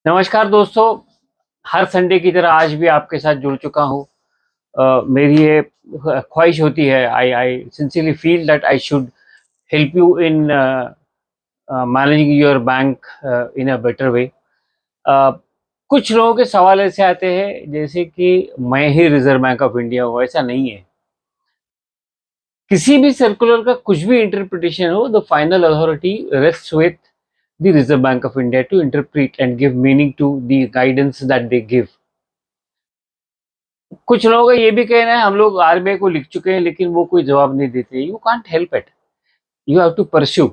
नमस्कार दोस्तों, हर संडे की तरह आज भी आपके साथ जुड़ चुका हूँ। मेरी ये ख्वाहिश होती है, I I sincerely feel that I should help you in managing your bank in a better way. कुछ लोगों के सवाल ऐसे आते हैं जैसे कि मैं ही रिजर्व बैंक ऑफ इंडिया हूँ, ऐसा नहीं है। किसी भी सर्कुलर का कुछ भी इंटरप्रिटेशन हो, the final authority rests with the Reserve Bank of India to interpret and give meaning to the guidance that they give. कुछ लोगों का ये भी कहना है हम लोग आरबीआई को लिख चुके हैं लेकिन वो कोई जवाब नहीं देते। You can't help it, you have to pursue.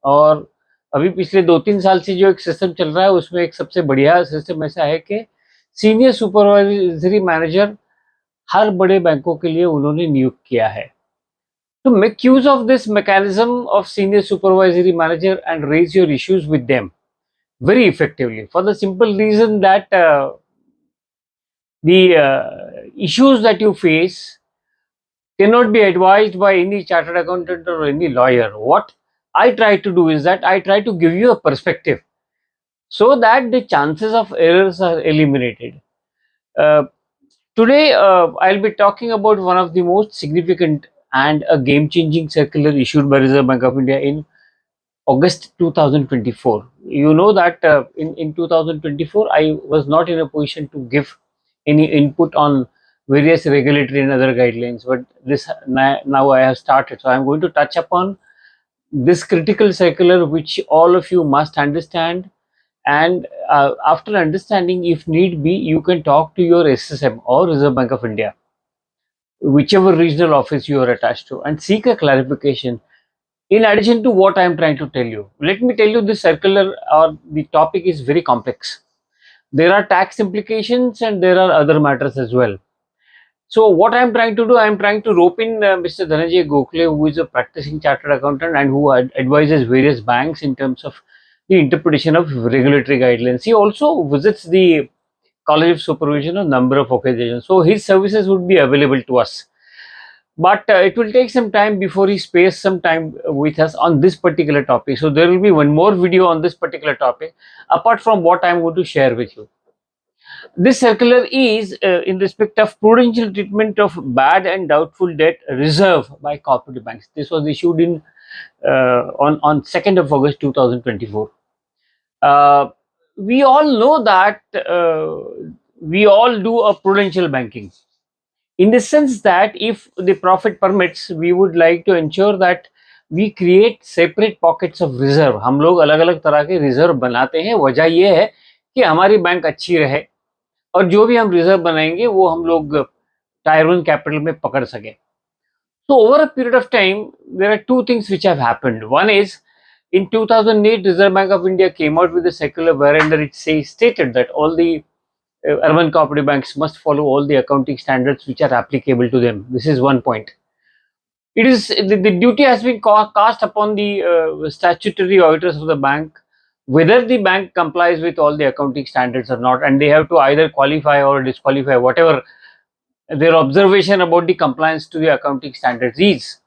और अभी पिछले 2-3 साल से जो एक सिस्टम चल रहा है उसमें एक सबसे बढ़िया सिस्टम ऐसा है कि सीनियर सुपरवाइजरी मैनेजर हर बड़े बैंकों के लिए उन्होंने नियुक्त किया है। तो make use of this mechanism of senior supervisory manager and raise your issues with them very effectively for the simple reason that the issues that you face cannot be advised by any chartered accountant or any lawyer. What I try to do is that I try to give you a perspective so that the chances of errors are eliminated. Uh, Today, I'll be talking about one of the most significant and a game changing circular issued by Reserve Bank of India in August 2024. You know that in 2024, I was not in a position to give any input on various regulatory and other guidelines, but this now I have started. So I'm going to touch upon this critical circular, which all of you must understand. And after understanding, if need be, you can talk to your SSM or Reserve Bank of India, whichever regional office you are attached to, and seek a clarification in addition to what I am trying to tell you. Let me tell you, this circular or the topic is very complex. There are tax implications and there are other matters as well. So what I am trying to do, I am trying to rope in Mr. Dhananjay Gokhale, who is a practicing chartered accountant and who advises various banks in terms of the interpretation of regulatory guidelines. He also visits the College of Supervision on number of occasions. So his services would be available to us, but it will take some time before he spares some time with us on this particular topic. So there will be one more video on this particular topic apart from what I'm going to share with you. This circular is in respect of prudential treatment of bad and doubtful debt reserve by cooperative banks. This was issued in on 2nd of August 2024. uh, we all know that we all do a prudential banking, in the sense that if the profit permits, we would like to ensure that we create separate pockets of reserve. हम लोग अलग अलग तरह के reserve बनाते हैं। वजह यह है कि हमारी बैंक अच्छी रहे और जो भी हम रिजर्व बनाएंगे वो हम लोग टायर वन कैपिटल में पकड़ सके। So over a period of time, there are two things which have happened. One is in 2008, Reserve Bank of India came out with a circular wherein it stated that all the urban cooperative banks must follow all the accounting standards which are applicable to them. This is one point. It is the duty has been cast upon the statutory auditors of the bank whether the bank complies with all the accounting standards or not, and they have to either qualify or disqualify whatever their observation about the compliance to the accounting standards is.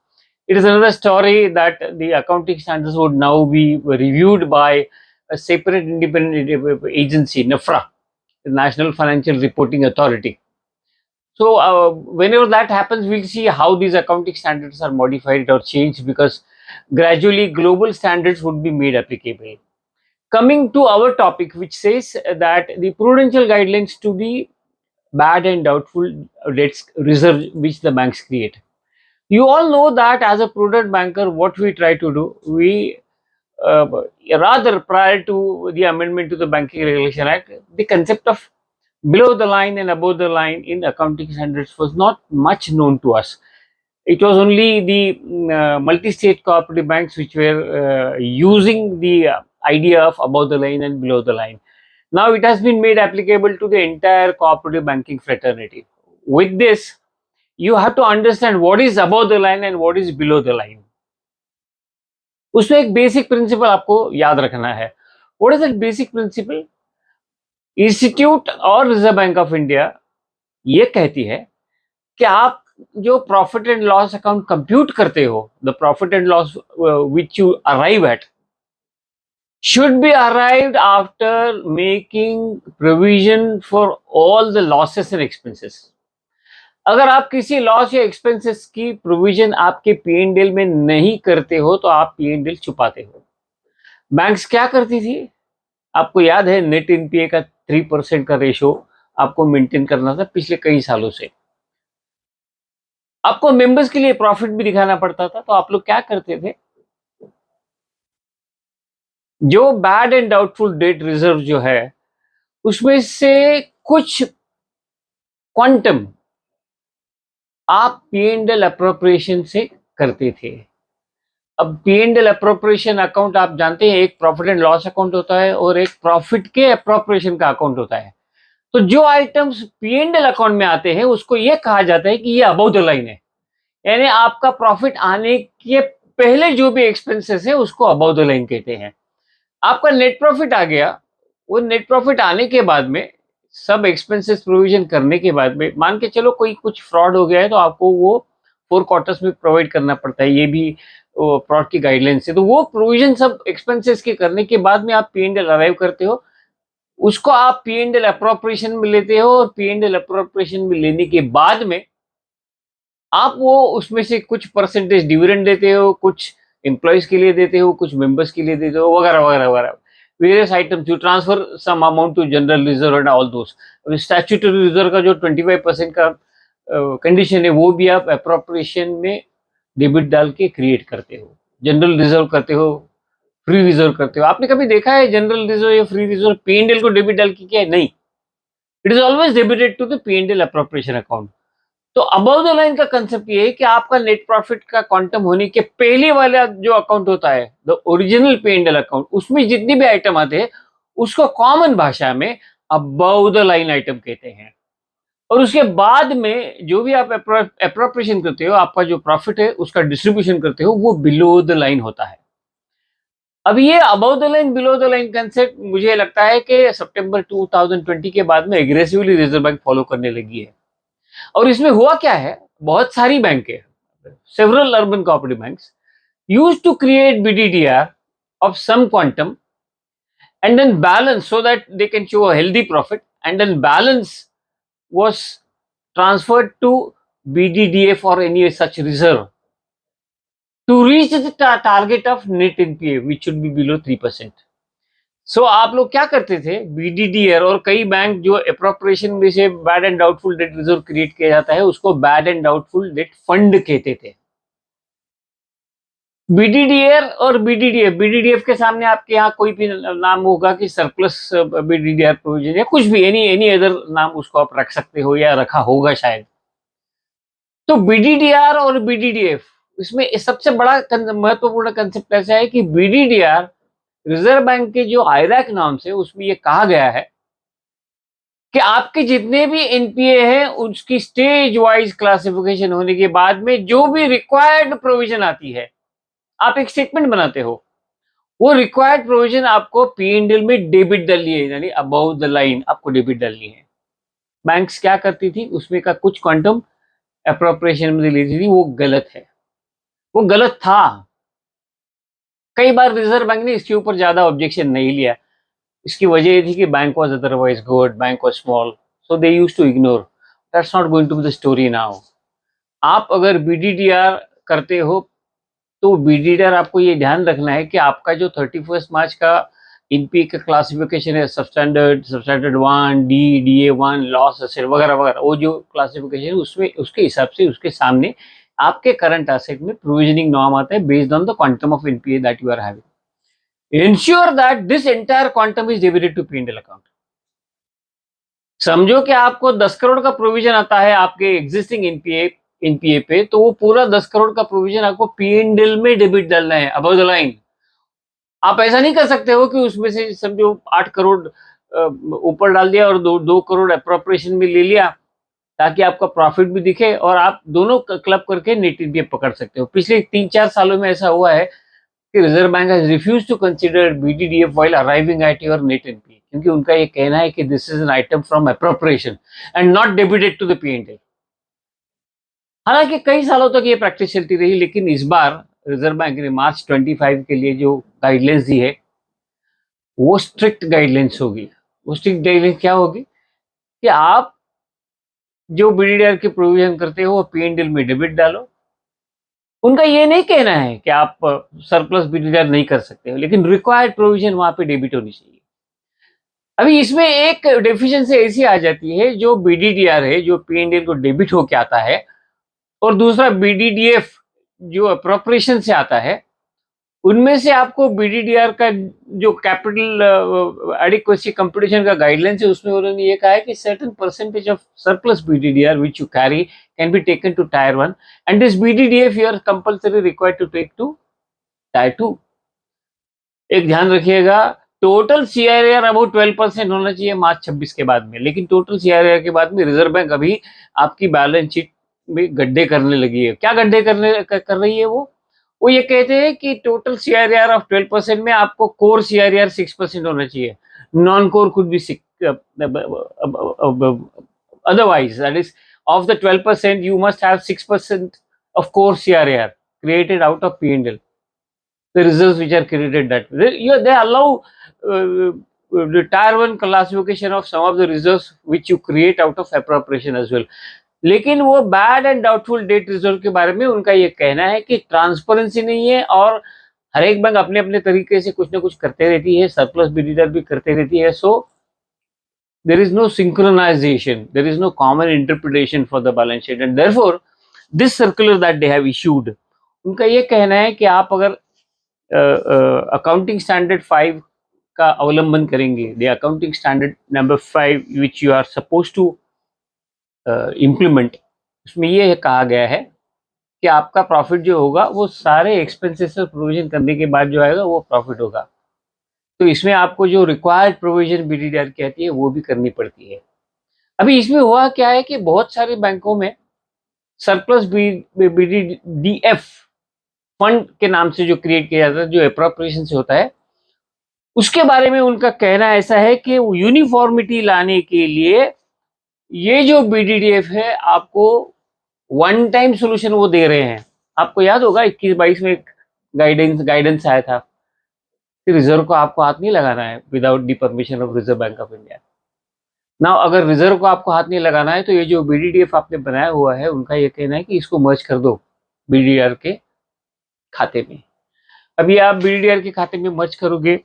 It is another story that the accounting standards would now be reviewed by a separate independent agency, NAFRA, the National Financial Reporting Authority. So whenever that happens, we'll see how these accounting standards are modified or changed, because gradually global standards would be made applicable. Coming to our topic, which says that the prudential guidelines to the bad and doubtful debts reserve which the banks create. You all know that as a prudent banker, what we try to do, we uh, rather prior to the amendment to the Banking Regulation Act, the concept of below the line and above the line in accounting standards was not much known to us. It was only the multi-state cooperative banks which were using the idea of above the line and below the line. Now it has been made applicable to the entire cooperative banking fraternity. With this, you have to understand what is above the line and what is below the line. उसमें एक basic principle आपको याद रखना है। What is that basic principle? Institute और reserve Bank of India ये कहती है कि आप जो profit and loss account compute करते हो, the profit and loss which you arrive at, should be arrived after making provision for all the losses and expenses. अगर आप किसी लॉस या एक्सपेंसेस की प्रोविजन आपके पी एंड एल में नहीं करते हो तो आप पी एंड एल छुपाते हो। बैंक्स क्या करती थी, आपको याद है, नेट एनपीए का 3% का रेशो आपको मेंटेन करना था पिछले कई सालों से। आपको मेंबर्स के लिए प्रॉफिट भी दिखाना पड़ता था, तो आप लोग क्या करते थे, जो bad and doubtful debt reserve जो है उसमें से कुछ क्वांटम आप पी एंड एल अप्रोप्रिएशन से करते थे। अब P and L appropriation account आप जानते हैं, एक प्रॉफिट एंड लॉस अकाउंट होता है और एक प्रॉफिट के अप्रोप्रिएशन का अकाउंट होता है। तो जो items P and L account में आते हैं उसको ये कहा जाता है कि ये अबव द लाइन है, यानी आपका प्रॉफिट आने के पहले जो भी एक्सपेंसेस है उसको अबव द लाइन कहते हैं। आपका नेट प्रॉफिट आ गया, वो नेट प्रॉफिट आने के बाद में सब एक्सपेंसेस प्रोविजन करने के बाद में मान के चलो कोई कुछ फ्रॉड हो गया है तो आपको वो 4 क्वार्टर्स में प्रोवाइड करना पड़ता है, ये भी फ्रॉड की गाइडलाइंस है। तो वो प्रोविजन सब एक्सपेंसेस के करने के बाद में आप पी एंड एल अराइव करते हो, उसको आप पी एंड एल अप्रोप्रिएशन में लेते हो और पी एंड एल अप्रोप्रिएशन में लेने के बाद में आप वो उसमें से कुछ परसेंटेज डिविडेंड देते हो, कुछ एम्प्लॉइज के लिए देते हो, कुछ मेंबर्स के लिए देते हो, वगैरह वगैरह वगैरह, various items, you transfer some amount to general reserve and all those. Statutory reserve का जो 25% का कंडीशन है वो भी आप अप्रोप्रिएशन में डेबिट डाल के क्रिएट करते हो। जनरल रिजर्व करते हो, फ्री रिजर्व करते हो। आपने कभी देखा है जनरल रिजर्व या free reserve P and L को डेबिट डाल के किया है? नहीं, it is always debited to the P and L appropriation account. तो अबव द लाइन का कंसेप्ट ये है कि आपका नेट प्रॉफिट का क्वांटम होने के पहले वाला जो अकाउंट होता है, द ओरिजिनल पे एंड एल अकाउंट, उसमें जितने भी आइटम आते हैं उसको कॉमन भाषा में अबव द लाइन आइटम कहते हैं। और उसके बाद में जो भी आप अप्रोप्रिएशन करते हो, आपका जो प्रॉफिट है उसका डिस्ट्रीब्यूशन करते हो, वो बिलो द लाइन होता है। अब ये above the line below the line concept मुझे लगता है कि सितंबर 2020 के बाद में एग्रेसिवली रिजर्व बैंक फॉलो करने लगी है। और इसमें हुआ क्या है, बहुत सारी बैंकें, several urban cooperative banks used to create BDDR of some quantum and then balance so that they can show a healthy profit, and then balance was transferred to BDDF or any such reserve to reach the target of net NPA which should be below 3%. सो आप लोग क्या करते थे, बीडीडीआर और कई bank जो appropriation में से bad and doubtful debt reserve create किया जाता है उसको bad and doubtful debt fund कहते थे। बीडीडीआर और बीडीडीएफ, बीडीडीएफ के सामने आपके यहाँ कोई भी नाम होगा कि सरप्लस बीडीडीआर प्रोविजन या कुछ भी, एनी एनी अदर नाम उसको आप रख सकते हो या रखा होगा शायद। तो बीडीडीआर और बीडीडीएफ, इसमें सबसे बड़ा महत्वपूर्ण कंसेप्ट ऐसा है कि बीडीडीआर रिजर्व बैंक के जो आईरैक नाम से उसमें ये कहा गया है कि आपके जितने भी एनपीए हैं उसकी स्टेज वाइज क्लासिफिकेशन होने के बाद में जो भी रिक्वायर्ड प्रोविजन आती है, आप एक स्टेटमेंट बनाते हो, वो रिक्वायर्ड प्रोविजन आपको पी एंड एल में डेबिट डालनी है, यानी अबव द लाइन आपको डेबिट डालनी है। बैंक्स क्या करती थी, उसमें का कुछ क्वांटम अप्रोप्रिएशन में लेती थी, वो गलत है, वो गलत था। कई बार रिजर्व बैंक ने इसके ऊपर ज्यादा ऑब्जेक्शन नहीं लिया, इसकी वजह ये थी कि bank was otherwise good, bank was small, so they used to ignore. That's not going to be the story now. आप अगर बीडीडीआर करते हो तो बीडीडीआर आपको ये ध्यान रखना है कि आपका जो 31 मार्च का एनपीए का क्लासिफिकेशन है, substandard, substandard 1, D, DA 1, loss asset वगैरह वगैरह, वो जो क्लासिफिकेशन है उसमें उसके हिसाब से उसके सामने आपके करंट एसेट में प्रोविजनिंग नॉर्म आता है based on the quantum of NPA that you are having. Ensure that this entire quantum is debited to P&L account. समझो कि आपको 10 करोड़ का प्रोविजन आता है आपके एग्जिस्टिंग एनपीए पे, तो वो पूरा 10 करोड़ का प्रोविजन आपको पी&एल में डेबिट डालना है अबव द लाइन। आप ऐसा नहीं कर सकते हो कि उसमें से समझो 8 करोड़ ऊपर डाल दिया और 2 करोड़ अप्रोप्रिएशन में ले लिया ताकि आपका प्रॉफिट भी दिखे और आप दोनों क्लब करके नेट एनपीए पकड़ सकते हो। पिछले 3-4 सालों में ऐसा हुआ है कि Reserve Bank has refuse to consider BDDF while arriving at your net NPA, क्योंकि उनका ये कहना है कि this is an item from appropriation and not debited to the P and L. हालांकि कई सालों तक ये प्रैक्टिस चलती रही, लेकिन इस बार रिजर्व बैंक ने मार्च 25 के लिए जो गाइडलाइंस दी है वो स्ट्रिक्ट गाइडलाइंस होगी। वो स्ट्रिक्ट गाइडलाइंस क्या होगी कि आप जो बीडीडीआर की प्रोविजन करते हो वो पीएनडीएल में डेबिट डालो। उनका ये नहीं कहना है कि आप सरप्लस बीडीडीआर नहीं कर सकते हो, लेकिन रिक्वायर्ड प्रोविजन वहां पे डेबिट होनी चाहिए। अभी इसमें एक डेफिशिएंसी ऐसी आ जाती है, जो बीडीडीआर है जो पीएनडीएल को डेबिट होके आता है, और दूसरा बीडीडीएफ जो अप्रोप्रिएशन से आता है, उनमें से आपको बीडीडीआर का जो कैपिटल एडिक्वेसी कंप्यूटेशन का गाइडलाइंस है, उसमें उन्होंने ये कहा है कि certain percentage of surplus BDDR which you carry can be taken to tier 1 and this BDDF you are compulsory required to take to tier 2। एक ध्यान रखिएगा, टोटल सीआरआर अबाउट 12% होना चाहिए मार्च 26 के बाद में, लेकिन टोटल सीआरआर के बाद में रिजर्व बैंक अभी आपकी बैलेंस शीट में गड्ढे करने लगी है। क्या गड्ढे कर रही है वो ये कहते हैं कि टोटल सीआरआर ऑफ 12% में आपको कोर सीआरआर 6% होना चाहिए, non core could be otherwise, that is, of the 12% you must have 6% of core CRAR created out of P&L, the reserves which are created that way. They allow the tier 1 classification of some of the reserves which you create out of appropriation as well. लेकिन वो bad and doubtful debt reserve के बारे में उनका ये कहना है कि ट्रांसपेरेंसी नहीं है, और हर एक बैंक अपने अपने तरीके से कुछ ना कुछ करते रहती है, सरप्लस बीडीडीआर भी करते रहती है। सो there is no synchronization, there is no common interpretation for the balance sheet, and therefore this circular that they have issued, उनका ये कहना है कि आप अगर अकाउंटिंग स्टैंडर्ड 5 का अवलंबन करेंगे, the accounting standard number 5 which you are suppose to implement, उसमें ये कहा गया है कि आपका प्रॉफिट जो होगा वो सारे एक्सपेंसेस प्रोविजन करने के बाद जो आएगा वो प्रॉफिट होगा। तो इसमें आपको जो रिक्वायर्ड प्रोविजन बीडीडीआर कहती है वो भी करनी पड़ती है। अभी इसमें हुआ क्या है कि बहुत सारे बैंकों में सरप्लस बीडीडीएफ फंड के नाम से जो क्रिएट किया जाता है, जो अप्रोप्रिएशन से होता है, उसके बारे में उनका कहना ऐसा है कि यूनिफॉर्मिटी लाने के लिए ये जो बीडीडीएफ है आपको वन टाइम सोल्यूशन वो दे रहे हैं। आपको याद होगा 21-22 में एक गाइडेंस आया था कि रिजर्व को आपको हाथ नहीं लगाना है without the permission of reserve Bank of India. ना अगर रिजर्व को आपको हाथ नहीं लगाना है तो ये जो बीडीडीएफ आपने बनाया हुआ है, उनका ये कहना है कि इसको मर्ज कर दो बीडीडीआर के खाते में। अभी आप बीडीडीआर के खाते में मर्ज करोगे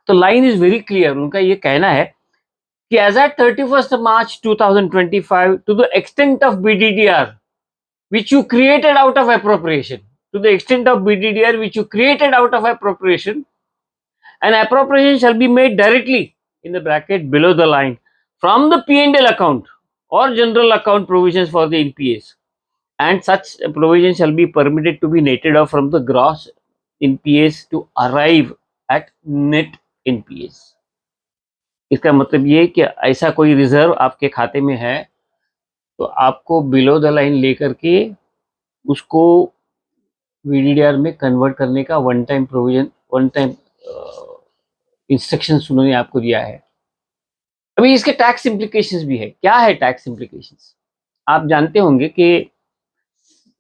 तो लाइन इज वेरी क्लियर। उनका ये कहना है कि as at 31st March 2025 to the extent of BDDR which you created out of appropriation, to the extent of BDDR which you created out of appropriation, an appropriation shall be made directly in the bracket below the line from the P&L account or general account provisions for the NPAs, and such provision shall be permitted to be netted off from the gross NPAs to arrive at net NPAs. इसका मतलब ये कि ऐसा कोई reserve आपके खाते में है तो आपको बिलो द लाइन लेकर के उसको वीडीडीआर में कन्वर्ट करने का one time provision, one time instructions उन्होंने आपको दिया है। अभी इसके टैक्स इम्प्लीकेशंस भी है। क्या है टैक्स इम्प्लीकेशंस? आप जानते होंगे कि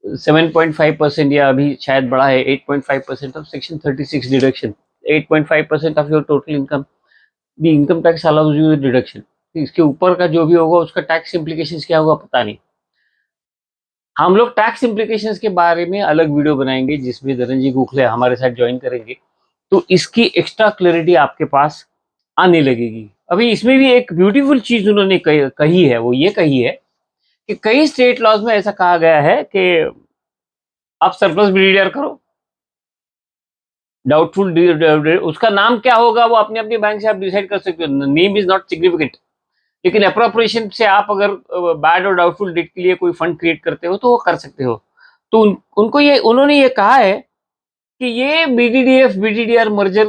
7.5% या अभी शायद बढ़ा है 8.5% of section 36 deduction, 8.5% of your total income, the income tax allows you deduction. इसके ऊपर का जो भी होगा उसका टैक्स इम्प्लीकेशंस क्या होगा पता नहीं। हम लोग टैक्स इम्प्लीकेशंस के बारे में अलग वीडियो बनाएंगे जिसमें धनंजय गोखले हमारे साथ ज्वाइन करेंगे, तो इसकी एक्स्ट्रा क्लैरिटी आपके पास आने लगेगी। अभी इसमें भी एक ब्यूटीफुल चीज उन्होंने कही है, वो ये कही है कि कई स्टेट लॉज में ऐसा कहा गया है कि आप सरप्लस बीडीडीआर करो, डाउटफुल उसका नाम क्या होगा वो अपने अपने बैंक से आप डिसाइड कर सकते हो, नेम इज नॉट सिग्निफिकेंट, लेकिन अप्रोप्रिएशन से आप अगर बैड और डाउटफुल डेट के लिए कोई फंड क्रिएट करते हो तो वो कर सकते हो। तो उनको ये उन्होंने ये कहा है कि ये बीडीडीएफ बीडीडीआर मर्जर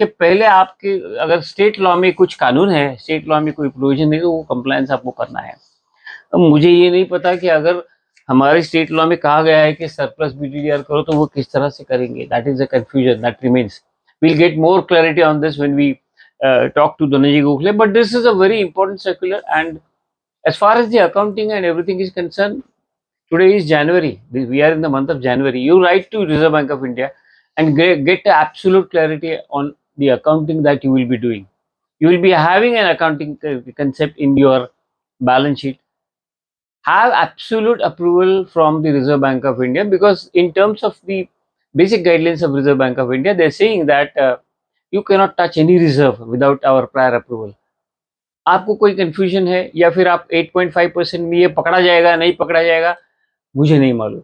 के पहले आपके अगर स्टेट लॉ में कुछ कानून है, स्टेट लॉ में कोई प्रोविजन है तो वो कंप्लायंस आपको करना है। अब मुझे ये नहीं पता कि अगर हमारे स्टेट लॉ में कहा गया है कि सरप्लस बीडीडीआर करो तो वो किस तरह से करेंगे। That is a confusion that remains. We'll get more clarity on this when we talk to Dhananjay Gokhale, but this is a very important circular, and as far as the accounting and everything is concerned, today is January, we are in the month of January. You write to Reserve Bank of India and get absolute clarity on the accounting that you will be doing. You will be having an accounting concept in your balance sheet. Have absolute approval from the Reserve Bank of India, because in terms of the basic guidelines of Reserve Bank of India, they're saying that you cannot touch any reserve without our prior approval. आपको कोई confusion है या फिर आप 8.5% में ये पकड़ा जाएगा नहीं पकड़ा जाएगा, मुझे नहीं मालूम.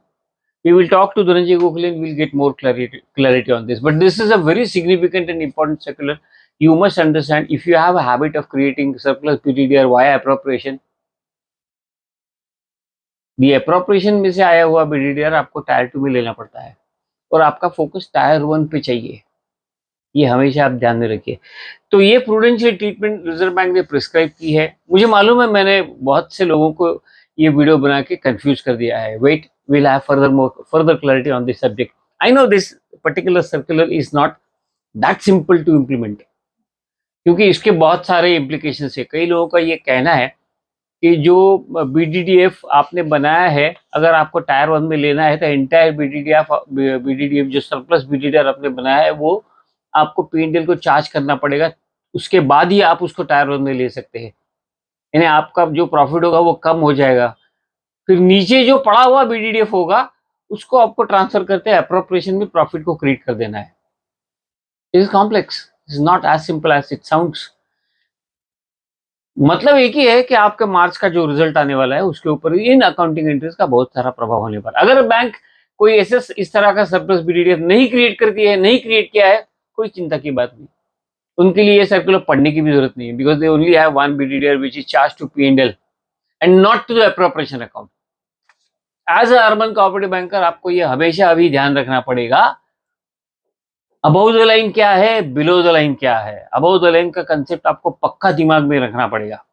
We will talk to Dhananjay Gokhale and we'll get more clarity on this. But this is a very significant and important circular. You must understand, if you have a habit of creating surplus PTDR via appropriation, the appropriation में से आया हुआ BDDR आपको tyre 2 में लेना पड़ता है और आपका फोकस टायर 1 पे चाहिए. ये हमेशा आप ध्यान में रखिए. तो ये प्रूडेंशियल ट्रीटमेंट रिजर्व बैंक ने प्रिस्क्राइब की है. मुझे मालूम है मैंने बहुत से लोगों को ये वीडियो बना के कंफ्यूज कर दिया है. Wait, we'll have further clarity on this subject. I know this particular circular is not that simple to implement, क्योंकि इसके बहुत सारे implications है. कई लोगों का ये कहना है कि जो BDDF आपने बनाया है, अगर आपको टायर 1 में लेना है तो एंटायर BDDF जो सरप्लस BDDR आपने बनाया है वो आपको P&L को चार्ज करना पड़ेगा, उसके बाद ही आप उसको टायर 1 में ले सकते हैं. यानी आपका जो प्रॉफिट होगा वो कम हो जाएगा. फिर नीचे जो पड़ा हुआ BDDF होगा उसको आपको ट्रांसफर करते हैं एप्रोप्रिएशन में, प्रॉफिट को क्रिएट कर देना है. It is complex, it is not as simple as it sounds. मतलब एक ही है कि आपके मार्च का जो रिजल्ट आने वाला है उसके ऊपर इन अकाउंटिंग एंट्रीज का बहुत सारा प्रभाव होने पर. अगर बैंक कोई ऐसे इस तरह का सरप्लस BDDF नहीं क्रिएट किया है, कोई चिंता की बात नहीं. उनके लिए ये सर्कुलर पढ़ने की भी जरूरत नहीं है, because they only have one BDDR which is charge to P&L and not to the appropriation account. As a urban cooperative banker आपको ये हमेशा अभी ध्यान रखना पड़ेगा, अबव द लाइन क्या है, बिलो द लाइन क्या है. अबव द लाइन का कंसेप्ट आपको पक्का दिमाग में रखना पड़ेगा.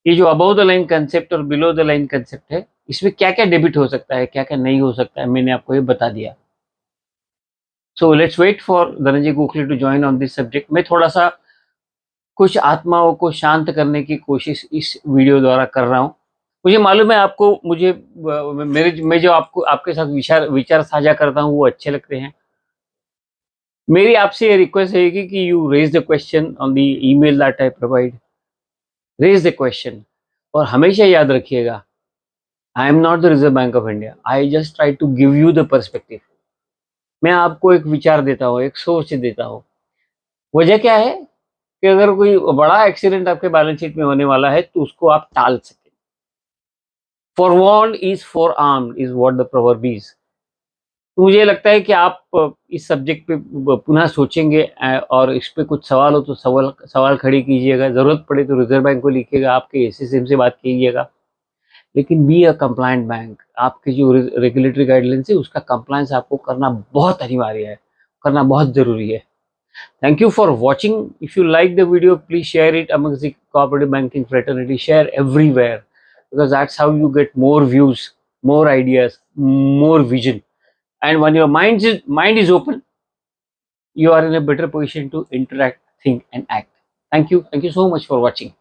ये जो अबव द लाइन कंसेप्ट और बिलो द लाइन कंसेप्ट है, इसमें क्या क्या डेबिट हो सकता है, क्या क्या नहीं हो सकता है, मैंने आपको ये बता दिया. So let's wait for Dhananjay Gokhale to join on this subject. मैं थोड़ा सा कुछ आत्माओं को शांत करने की कोशिश इस वीडियो द्वारा कर रहा हूँ. मुझे मालूम है आपको मैं जो आपको आपके साथ विचार साझा करता हूँ वो अच्छे लगते हैं. मेरी आपसे ये रिक्वेस्ट रहेगी कि you raise the question on the email that I provide. Raise the question. और हमेशा याद रखिएगा, I am not the Reserve Bank of India, I just try to give you the perspective. मैं आपको एक विचार देता हूँ, एक सोच देता हूँ. वजह क्या है कि अगर कोई बड़ा एक्सीडेंट आपके बैलेंस शीट में होने वाला है तो उसको आप टाल सके. forewarned is forearmed is what the proverb is. तो मुझे लगता है कि आप इस सब्जेक्ट पे पुनः सोचेंगे और इस पे कुछ सवाल हो तो सवाल खड़े कीजिएगा. जरूरत पड़े तो रिजर्व बैंक को लिखिएगा, आपके SSM से बात कीजिएगा. लेकिन बी अ कंप्लायंट बैंक. आपकी जो रेगुलेटरी गाइडलाइंस है उसका कंप्लायंस आपको करना बहुत अनिवार्य है, करना बहुत जरूरी है. Thank you for watching. If you like the video, please share it amongst the cooperative banking fraternity. Share everywhere, because that's how you get more views, more ideas, more vision. And when your mind is open, you are in a better position to interact, think, and act. Thank you so much for watching.